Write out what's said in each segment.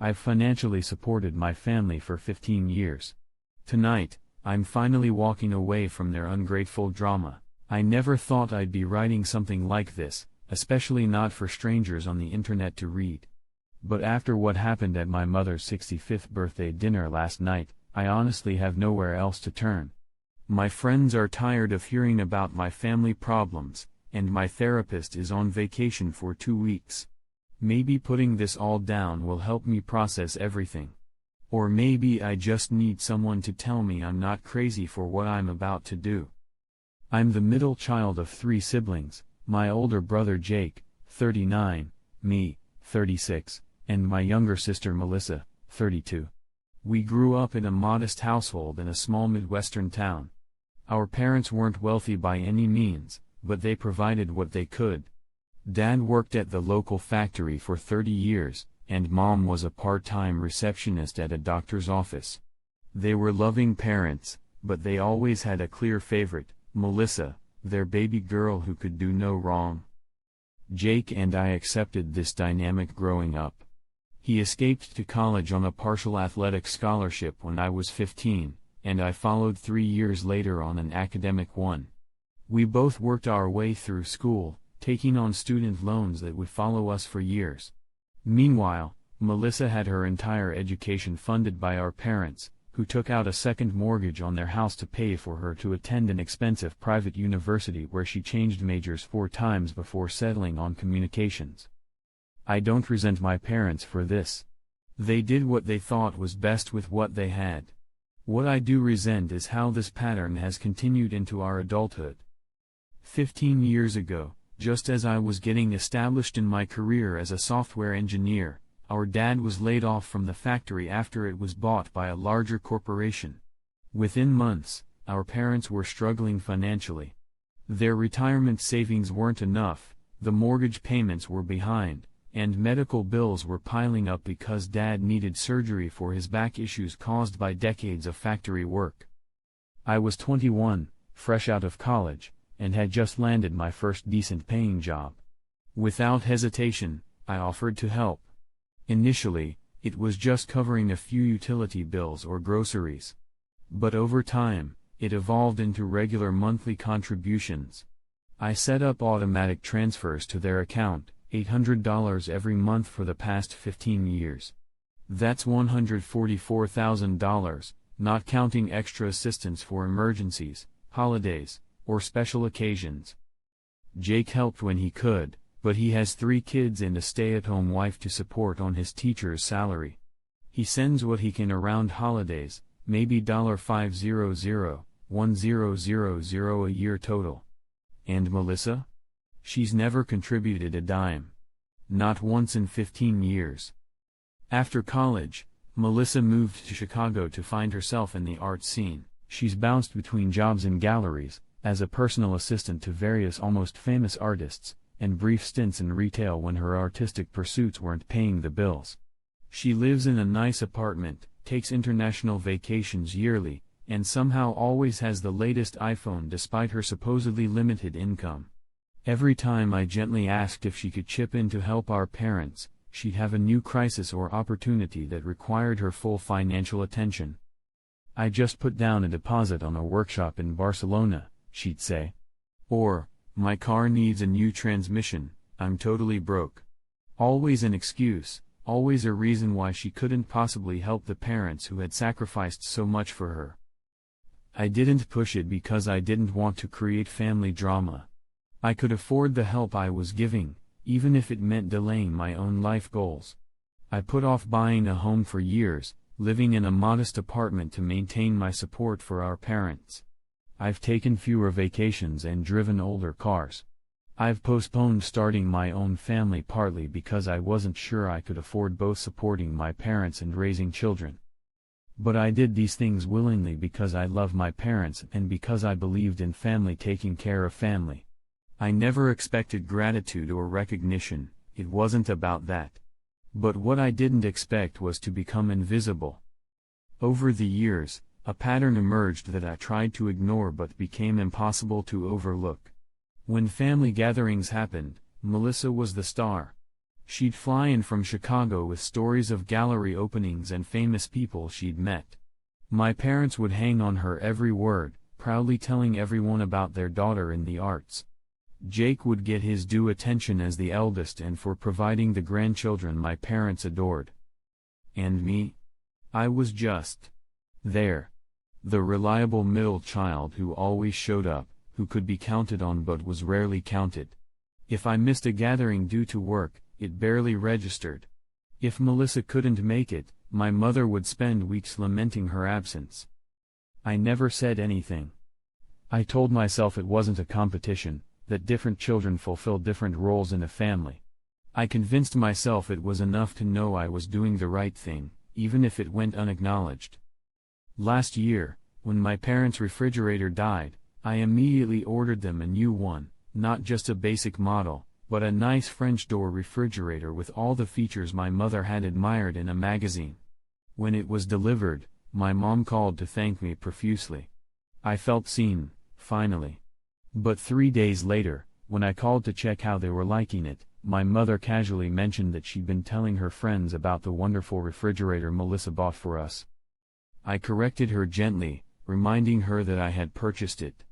I've financially supported my family for 15 years. Tonight, I'm finally walking away from their ungrateful drama. I never thought I'd be writing something like this, especially not for strangers on the internet to read. But after what happened at my mother's 65th birthday dinner last night, I honestly have nowhere else to turn. My friends are tired of hearing about my family problems, and my therapist is on vacation for 2 weeks. Maybe putting this all down will help me process everything. Or maybe I just need someone to tell me I'm not crazy for what I'm about to do. I'm the middle child of 3 siblings, my older brother Jake, 39, me, 36, and my younger sister Melissa, 32. We grew up in a modest household in a small Midwestern town. Our parents weren't wealthy by any means, but they provided what they could. Dad worked at the local factory for 30 years, and Mom was a part-time receptionist at a doctor's office. They were loving parents, but they always had a clear favorite, Melissa, their baby girl who could do no wrong. Jake and I accepted this dynamic growing up. He escaped to college on a partial athletic scholarship when I was 15, and I followed 3 years later on an academic one. We both worked our way through school, taking on student loans that would follow us for years. Meanwhile, Melissa had her entire education funded by our parents, who took out a second mortgage on their house to pay for her to attend an expensive private university where she changed majors 4 times before settling on communications. I don't resent my parents for this. They did what they thought was best with what they had. What I do resent is how this pattern has continued into our adulthood. 15 years ago, just as I was getting established in my career as a software engineer, our dad was laid off from the factory after it was bought by a larger corporation. Within months, our parents were struggling financially. Their retirement savings weren't enough, the mortgage payments were behind, and medical bills were piling up because Dad needed surgery for his back issues caused by decades of factory work. I was 21, fresh out of college, and had just landed my first decent-paying job. Without hesitation, I offered to help. Initially, it was just covering a few utility bills or groceries. But over time, it evolved into regular monthly contributions. I set up automatic transfers to their account, $800 every month for the past 15 years. That's $144,000, not counting extra assistance for emergencies, holidays, or special occasions. Jake helped when he could, but he has 3 kids and a stay-at-home wife to support on his teacher's salary. He sends what he can around holidays, maybe $500,1000 a year total. And Melissa? She's never contributed a dime. Not once in 15 years. After college, Melissa moved to Chicago to find herself in the art scene. She's bounced between jobs in galleries, as a personal assistant to various almost famous artists, and brief stints in retail when her artistic pursuits weren't paying the bills. She lives in a nice apartment, takes international vacations yearly, and somehow always has the latest iPhone despite her supposedly limited income. Every time I gently asked if she could chip in to help our parents, she'd have a new crisis or opportunity that required her full financial attention. "I just put down a deposit on a workshop in Barcelona," she'd say. Or, "My car needs a new transmission, I'm totally broke." Always an excuse, always a reason why she couldn't possibly help the parents who had sacrificed so much for her. I didn't push it because I didn't want to create family drama. I could afford the help I was giving, even if it meant delaying my own life goals. I put off buying a home for years, living in a modest apartment to maintain my support for our parents. I've taken fewer vacations and driven older cars. I've postponed starting my own family partly because I wasn't sure I could afford both supporting my parents and raising children. But I did these things willingly because I love my parents and because I believed in family taking care of family. I never expected gratitude or recognition, it wasn't about that. But what I didn't expect was to become invisible. Over the years, a pattern emerged that I tried to ignore but became impossible to overlook. When family gatherings happened, Melissa was the star. She'd fly in from Chicago with stories of gallery openings and famous people she'd met. My parents would hang on her every word, proudly telling everyone about their daughter in the arts. Jake would get his due attention as the eldest and for providing the grandchildren my parents adored. And me? I was just there. The reliable middle child who always showed up, who could be counted on but was rarely counted. If I missed a gathering due to work, it barely registered. If Melissa couldn't make it, my mother would spend weeks lamenting her absence. I never said anything. I told myself it wasn't a competition, that different children fulfill different roles in a family. I convinced myself it was enough to know I was doing the right thing, even if it went unacknowledged. Last year, when my parents' refrigerator died, I immediately ordered them a new one, not just a basic model, but a nice French door refrigerator with all the features my mother had admired in a magazine. When it was delivered, my mom called to thank me profusely. I felt seen, finally. But 3 days later, when I called to check how they were liking it, my mother casually mentioned that she'd been telling her friends about the wonderful refrigerator Melissa bought for us. I corrected her gently, reminding her that I had purchased it.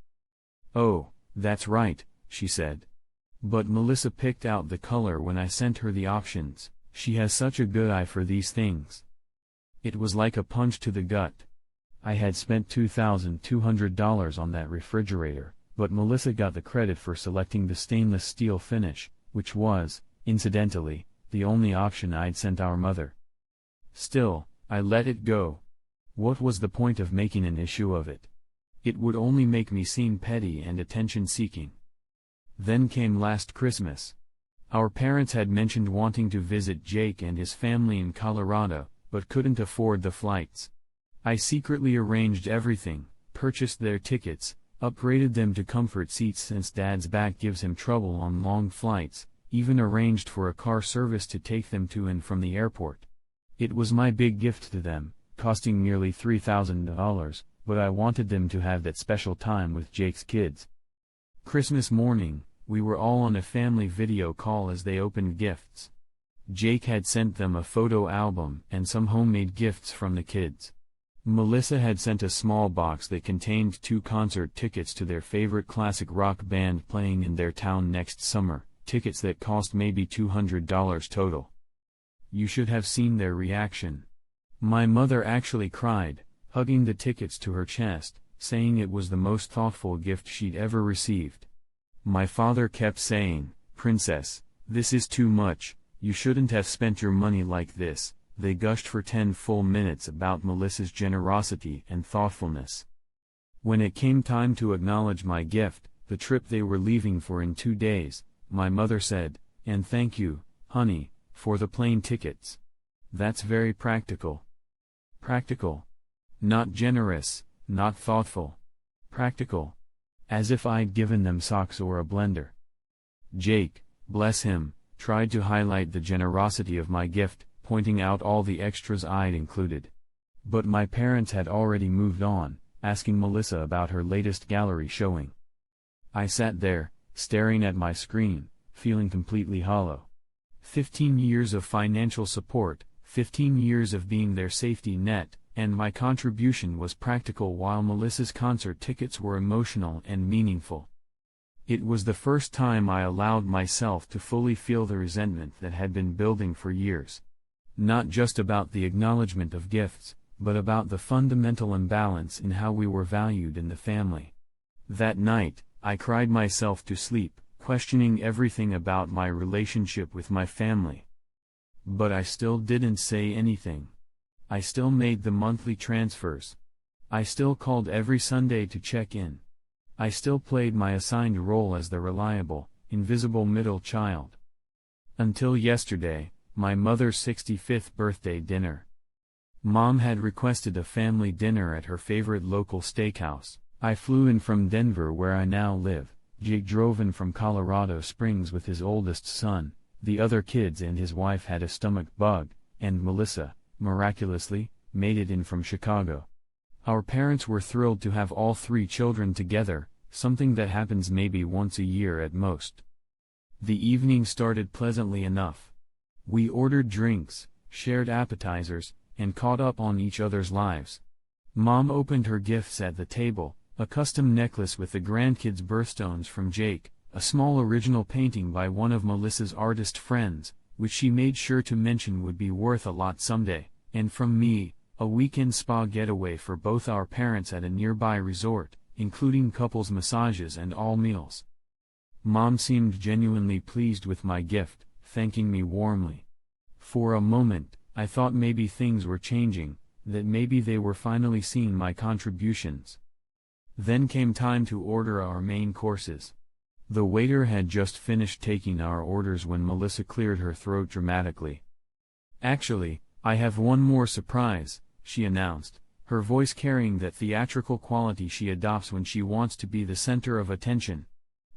"Oh, that's right," she said. "But Melissa picked out the color when I sent her the options. She has such a good eye for these things." It was like a punch to the gut. I had spent $2,200 on that refrigerator, but Melissa got the credit for selecting the stainless steel finish, which was, incidentally, the only option I'd sent our mother. Still, I let it go. What was the point of making an issue of it? It would only make me seem petty and attention-seeking. Then came last Christmas. Our parents had mentioned wanting to visit Jake and his family in Colorado, but couldn't afford the flights. I secretly arranged everything, purchased their tickets, upgraded them to comfort seats since Dad's back gives him trouble on long flights, even arranged for a car service to take them to and from the airport. It was my big gift to them, costing nearly $3,000, but I wanted them to have that special time with Jake's kids. Christmas morning, we were all on a family video call as they opened gifts. Jake had sent them a photo album and some homemade gifts from the kids. Melissa had sent a small box that contained 2 concert tickets to their favorite classic rock band playing in their town next summer, tickets that cost maybe $200 total. You should have seen their reaction. My mother actually cried, hugging the tickets to her chest, saying it was the most thoughtful gift she'd ever received. My father kept saying, "Princess, this is too much, you shouldn't have spent your money like this." They gushed for 10 full minutes about Melissa's generosity and thoughtfulness. When it came time to acknowledge my gift, the trip they were leaving for in 2 days, my mother said, "And thank you, honey, for the plane tickets. That's very practical." Practical. Not generous, not thoughtful. Practical. As if I'd given them socks or a blender. Jake, bless him, tried to highlight the generosity of my gift, pointing out all the extras I'd included. But my parents had already moved on, asking Melissa about her latest gallery showing. I sat there, staring at my screen, feeling completely hollow. 15 years of financial support, 15 years of being their safety net, and my contribution was practical while Melissa's concert tickets were emotional and meaningful. It was the first time I allowed myself to fully feel the resentment that had been building for years. Not just about the acknowledgement of gifts, but about the fundamental imbalance in how we were valued in the family. That night, I cried myself to sleep, questioning everything about my relationship with my family. But I still didn't say anything. I still made the monthly transfers. I still called every Sunday to check in. I still played my assigned role as the reliable, invisible middle child. Until yesterday, my mother's 65th birthday dinner. Mom had requested a family dinner at her favorite local steakhouse. I flew in from Denver where I now live. Jake drove in from Colorado Springs with his oldest son. The other kids and his wife had a stomach bug, and Melissa, miraculously, made it in from Chicago. Our parents were thrilled to have all 3 children together, something that happens maybe once a year at most. The evening started pleasantly enough. We ordered drinks, shared appetizers, and caught up on each other's lives. Mom opened her gifts at the table, a custom necklace with the grandkids' birthstones from Jake, a small original painting by one of Melissa's artist friends, which she made sure to mention would be worth a lot someday, and from me, a weekend spa getaway for both our parents at a nearby resort, including couples massages and all meals. Mom seemed genuinely pleased with my gift, thanking me warmly. For a moment, I thought maybe things were changing, that maybe they were finally seeing my contributions. Then came time to order our main courses. The waiter had just finished taking our orders when Melissa cleared her throat dramatically. "Actually, I have one more surprise," she announced, her voice carrying that theatrical quality she adopts when she wants to be the center of attention.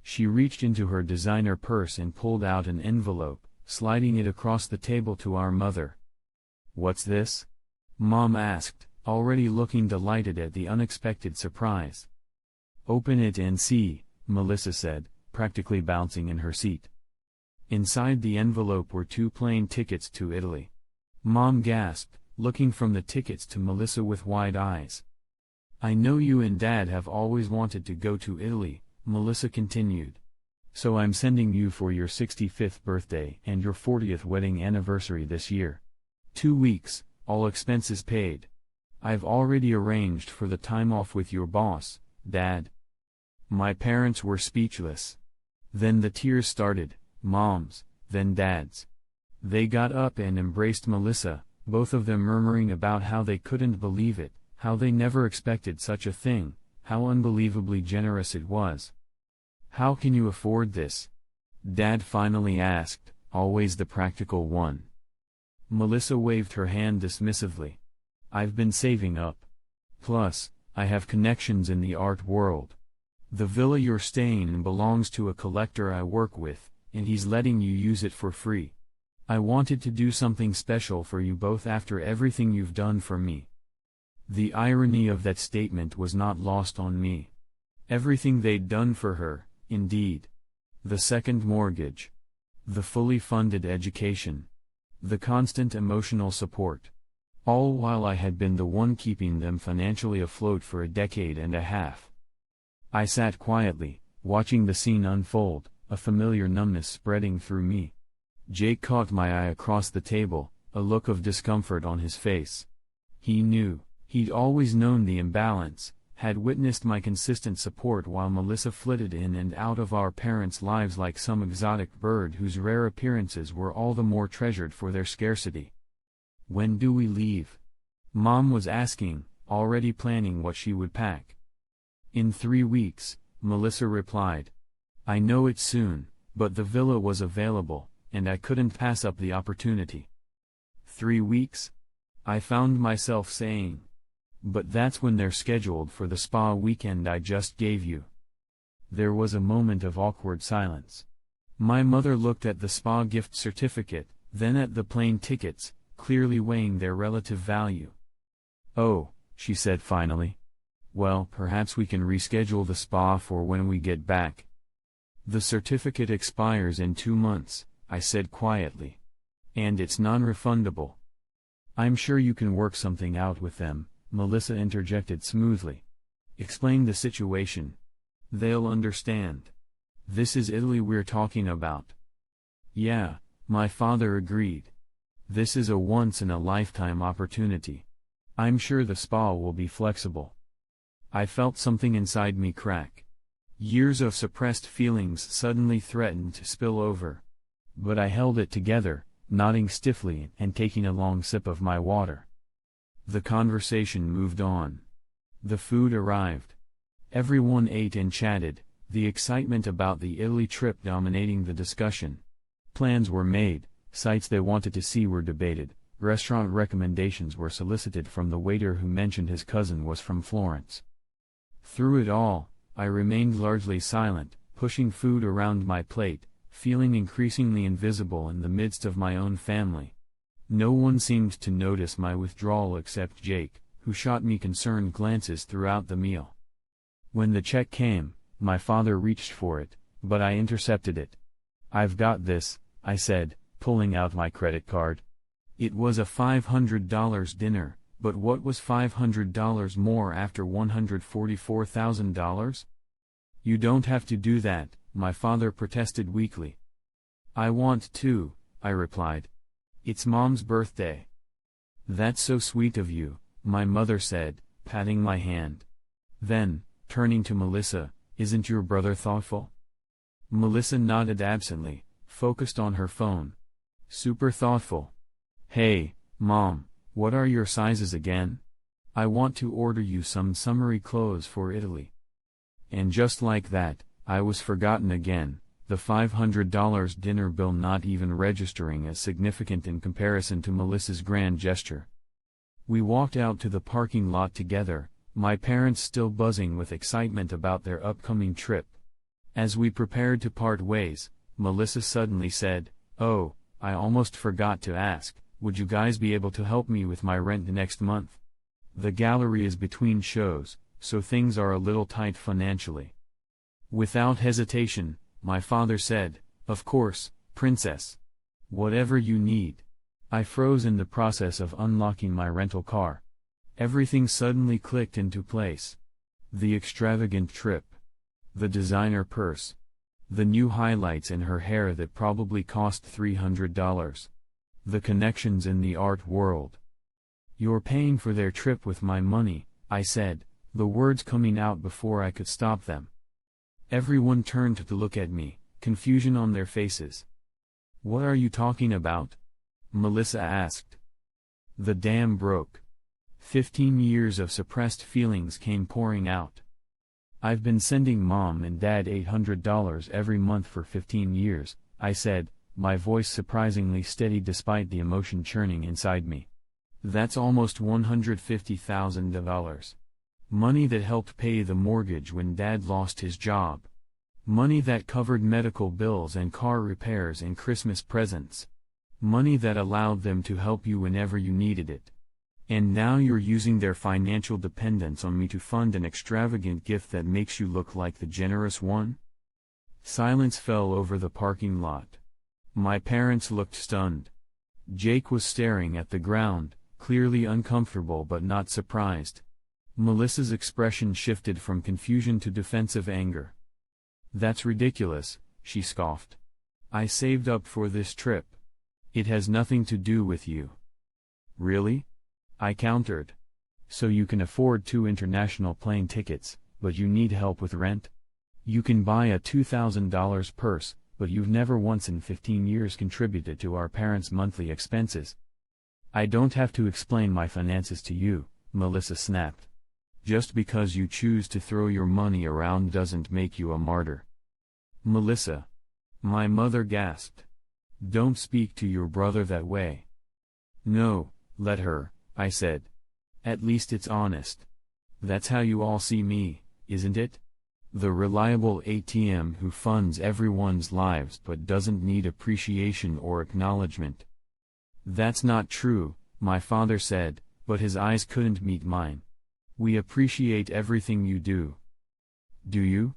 She reached into her designer purse and pulled out an envelope, sliding it across the table to our mother. "What's this?" Mom asked, already looking delighted at the unexpected surprise. "Open it and see," Melissa said, practically bouncing in her seat. Inside the envelope were 2 plane tickets to Italy. Mom gasped, looking from the tickets to Melissa with wide eyes. "I know you and Dad have always wanted to go to Italy," Melissa continued. "So I'm sending you for your 65th birthday and your 40th wedding anniversary this year. 2 weeks, all expenses paid. I've already arranged for the time off with your boss, Dad." My parents were speechless. Then the tears started, Mom's, then Dad's. They got up and embraced Melissa, both of them murmuring about how they couldn't believe it, how they never expected such a thing, how unbelievably generous it was. "How can you afford this?" Dad finally asked, always the practical one. Melissa waved her hand dismissively. "I've been saving up. Plus, I have connections in the art world. The villa you're staying in belongs to a collector I work with, and he's letting you use it for free. I wanted to do something special for you both after everything you've done for me." The irony of that statement was not lost on me. Everything they'd done for her, indeed. The second mortgage. The fully funded education. The constant emotional support. All while I had been the one keeping them financially afloat for a decade and a half. I sat quietly, watching the scene unfold, a familiar numbness spreading through me. Jake caught my eye across the table, a look of discomfort on his face. He knew, he'd always known the imbalance, had witnessed my consistent support while Melissa flitted in and out of our parents' lives like some exotic bird whose rare appearances were all the more treasured for their scarcity. "When do we leave?" Mom was asking, already planning what she would pack. "In 3 weeks, Melissa replied. "I know it's soon, but the villa was available, and I couldn't pass up the opportunity." 3 weeks? I found myself saying. "But that's when they're scheduled for the spa weekend I just gave you." There was a moment of awkward silence. My mother looked at the spa gift certificate, then at the plane tickets, clearly weighing their relative value. "Oh," she said finally. "Well, perhaps we can reschedule the spa for when we get back." "The certificate expires in 2 months, I said quietly. "And it's non-refundable." "I'm sure you can work something out with them," Melissa interjected smoothly. "Explain the situation. They'll understand. This is Italy we're talking about." "Yeah," my father agreed. "This is a once-in-a-lifetime opportunity. I'm sure the spa will be flexible." I felt something inside me crack. Years of suppressed feelings suddenly threatened to spill over. But I held it together, nodding stiffly and taking a long sip of my water. The conversation moved on. The food arrived. Everyone ate and chatted, the excitement about the Italy trip dominating the discussion. Plans were made, sites they wanted to see were debated, restaurant recommendations were solicited from the waiter who mentioned his cousin was from Florence. Through it all, I remained largely silent, pushing food around my plate, feeling increasingly invisible in the midst of my own family. No one seemed to notice my withdrawal except Jake, who shot me concerned glances throughout the meal. When the check came, my father reached for it, but I intercepted it. "I've got this," I said, pulling out my credit card. It was a $500 dinner, but what was $500 more after $144,000? You don't have to do that, my father protested weakly. I want to, I replied. It's Mom's birthday. That's so sweet of you, my mother said, patting my hand. Then, turning to Melissa, isn't your brother thoughtful? Melissa nodded absently, focused on her phone. Super thoughtful. Hey, Mom, what are your sizes again? I want to order you some summery clothes for Italy. And just like that, I was forgotten again, the $500 dinner bill not even registering as significant in comparison to Melissa's grand gesture. We walked out to the parking lot together, my parents still buzzing with excitement about their upcoming trip. As we prepared to part ways, Melissa suddenly said, "Oh, I almost forgot to ask, would you guys be able to help me with my rent next month? The gallery is between shows, so things are a little tight financially." Without hesitation, my father said, "Of course, princess. Whatever you need." I froze in the process of unlocking my rental car. Everything suddenly clicked into place. The extravagant trip. The designer purse. The new highlights in her hair that probably cost $300. The connections in the art world. "You're paying for their trip with my money," I said, the words coming out before I could stop them. Everyone turned to look at me, confusion on their faces. "What are you talking about?" Melissa asked. The dam broke. 15 years of suppressed feelings came pouring out. "I've been sending Mom and Dad $800 every month for 15 years, I said, my voice surprisingly steady despite the emotion churning inside me. "That's almost $150,000. Money that helped pay the mortgage when Dad lost his job. Money that covered medical bills and car repairs and Christmas presents. Money that allowed them to help you whenever you needed it. And now you're using their financial dependence on me to fund an extravagant gift that makes you look like the generous one?" Silence fell over the parking lot. My parents looked stunned. Jake was staring at the ground, clearly uncomfortable but not surprised. Melissa's expression shifted from confusion to defensive anger. "That's ridiculous," she scoffed. "I saved up for this trip. It has nothing to do with you." "Really?" I countered. "So you can afford 2 international plane tickets, but you need help with rent? You can buy a $2,000 purse, but you've never once in 15 years contributed to our parents' monthly expenses." "I don't have to explain my finances to you," Melissa snapped. "Just because you choose to throw your money around doesn't make you a martyr." "Melissa." My mother gasped. "Don't speak to your brother that way." "No, let her," I said. "At least it's honest. That's how you all see me, isn't it? The reliable ATM who funds everyone's lives but doesn't need appreciation or acknowledgement." "That's not true," my father said, but his eyes couldn't meet mine. "We appreciate everything you do." "Do you?"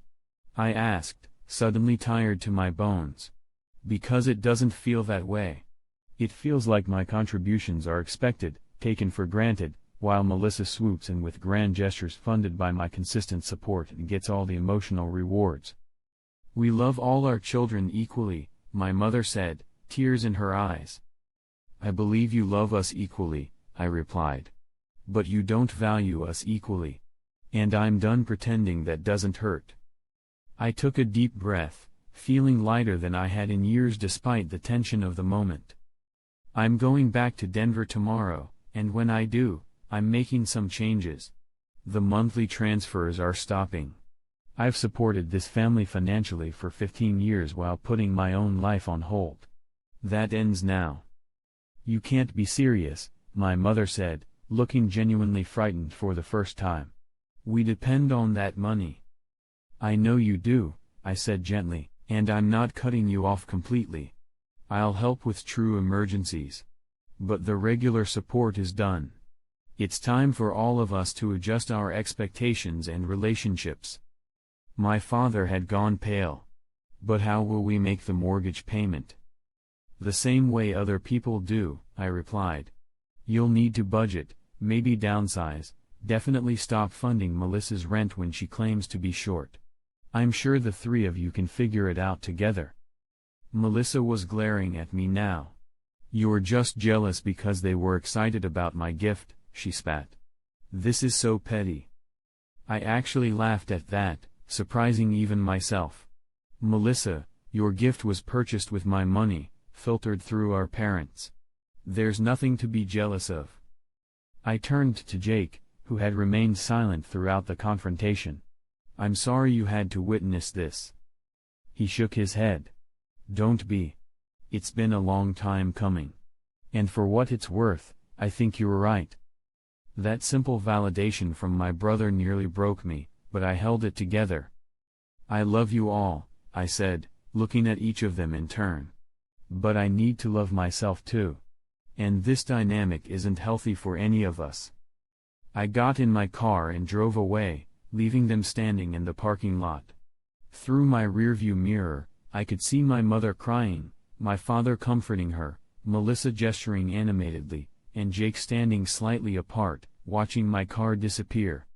I asked, suddenly tired to my bones. "Because it doesn't feel that way. It feels like my contributions are expected, taken for granted, while Melissa swoops in with grand gestures funded by my consistent support and gets all the emotional rewards." "We love all our children equally," my mother said, tears in her eyes. "I believe you love us equally," I replied. "But you don't value us equally. And I'm done pretending that doesn't hurt." I took a deep breath, feeling lighter than I had in years despite the tension of the moment. "I'm going back to Denver tomorrow, and when I do, I'm making some changes. The monthly transfers are stopping. I've supported this family financially for 15 years while putting my own life on hold. That ends now." "You can't be serious," my mother said, looking genuinely frightened for the first time. "We depend on that money." "I know you do," I said gently, "and I'm not cutting you off completely. I'll help with true emergencies. But the regular support is done. It's time for all of us to adjust our expectations and relationships." My father had gone pale. "But how will we make the mortgage payment?" The same way other people do, I replied. You'll need to budget, maybe downsize, definitely stop funding Melissa's rent when she claims to be short. I'm sure the three of you can figure it out together. Melissa was glaring at me now. You're just jealous because they were excited about my gift, she spat. This is so petty. I actually laughed at that, surprising even myself. Melissa, your gift was purchased with my money, filtered through our parents. There's nothing to be jealous of. I turned to Jake, who had remained silent throughout the confrontation. I'm sorry you had to witness this. He shook his head. Don't be. It's been a long time coming. And for what it's worth, I think you're right. That simple validation from my brother nearly broke me, but I held it together. I love you all, I said, looking at each of them in turn. But I need to love myself too. And this dynamic isn't healthy for any of us. I got in my car and drove away, leaving them standing in the parking lot. Through my rearview mirror, I could see my mother crying, my father comforting her, Melissa gesturing animatedly, and Jake standing slightly apart, watching my car disappear.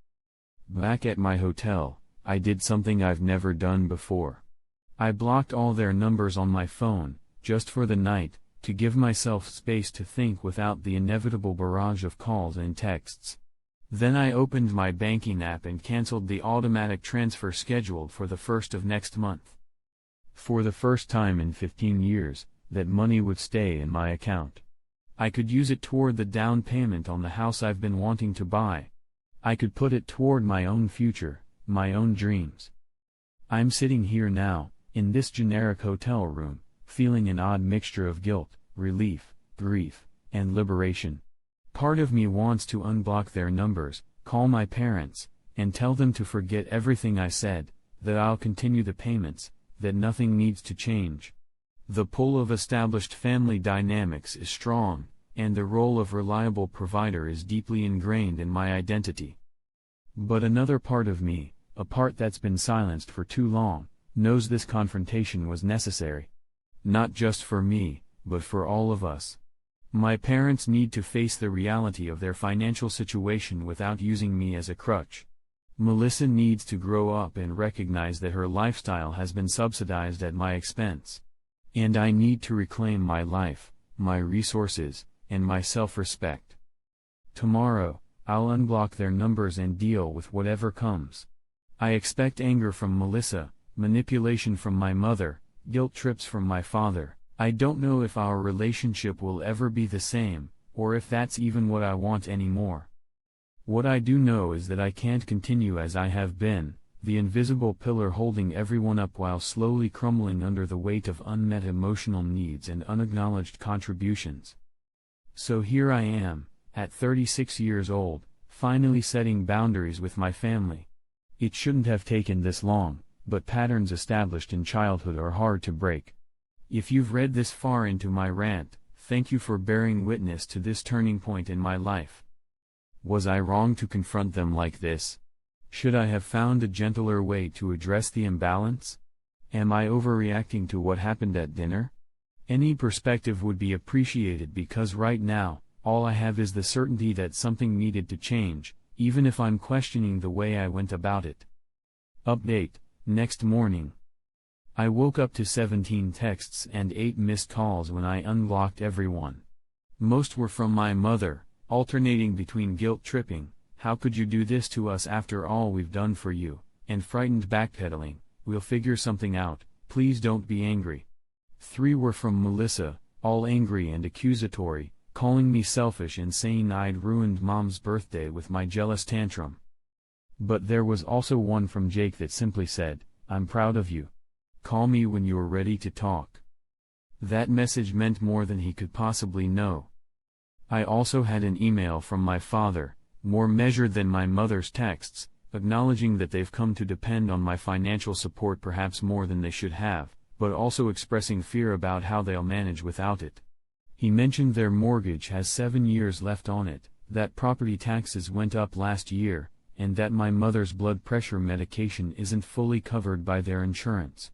Back at my hotel, I did something I've never done before. I blocked all their numbers on my phone, just for the night, to give myself space to think without the inevitable barrage of calls and texts. Then I opened my banking app and canceled the automatic transfer scheduled for the 1st of next month. For the first time in 15 years, that money would stay in my account. I could use it toward the down payment on the house I've been wanting to buy. I could put it toward my own future, my own dreams. I'm sitting here now, in this generic hotel room, feeling an odd mixture of guilt, relief, grief, and liberation. Part of me wants to unblock their numbers, call my parents, and tell them to forget everything I said, that I'll continue the payments, that nothing needs to change. The pull of established family dynamics is strong, and the role of reliable provider is deeply ingrained in my identity. But another part of me, a part that's been silenced for too long, knows this confrontation was necessary. Not just for me, but for all of us. My parents need to face the reality of their financial situation without using me as a crutch. Melissa needs to grow up and recognize that her lifestyle has been subsidized at my expense. And I need to reclaim my life, my resources, and my self-respect. Tomorrow, I'll unblock their numbers and deal with whatever comes. I expect anger from Melissa, manipulation from my mother, guilt trips from my father. I don't know if our relationship will ever be the same, or if that's even what I want anymore. What I do know is that I can't continue as I have been, the invisible pillar holding everyone up while slowly crumbling under the weight of unmet emotional needs and unacknowledged contributions. So here I am, at 36 years old, finally setting boundaries with my family. It shouldn't have taken this long, but patterns established in childhood are hard to break. If you've read this far into my rant, thank you for bearing witness to this turning point in my life. Was I wrong to confront them like this? Should I have found a gentler way to address the imbalance? Am I overreacting to what happened at dinner? Any perspective would be appreciated because right now, all I have is the certainty that something needed to change, even if I'm questioning the way I went about it. Update: next morning. I woke up to 17 texts and 8 missed calls when I unblocked everyone. Most were from my mother, alternating between guilt-tripping, "How could you do this to us after all we've done for you," and frightened backpedaling, "We'll figure something out, please don't be angry." 3 were from Melissa, all angry and accusatory, calling me selfish and saying I'd ruined Mom's birthday with my jealous tantrum. But there was also one from Jake that simply said, "I'm proud of you. Call me when you're ready to talk." That message meant more than he could possibly know. I also had an email from my father, more measured than my mother's texts, acknowledging that they've come to depend on my financial support perhaps more than they should have, but also expressing fear about how they'll manage without it. He mentioned their mortgage has 7 years left on it, that property taxes went up last year, and that my mother's blood pressure medication isn't fully covered by their insurance.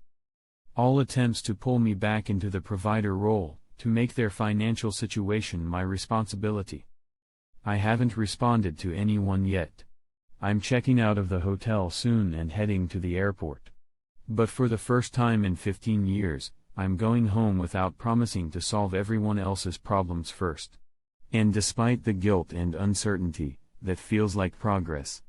All attempts to pull me back into the provider role, to make their financial situation my responsibility. I haven't responded to anyone yet. I'm checking out of the hotel soon and heading to the airport. But for the first time in 15 years, I'm going home without promising to solve everyone else's problems first. And despite the guilt and uncertainty, that feels like progress.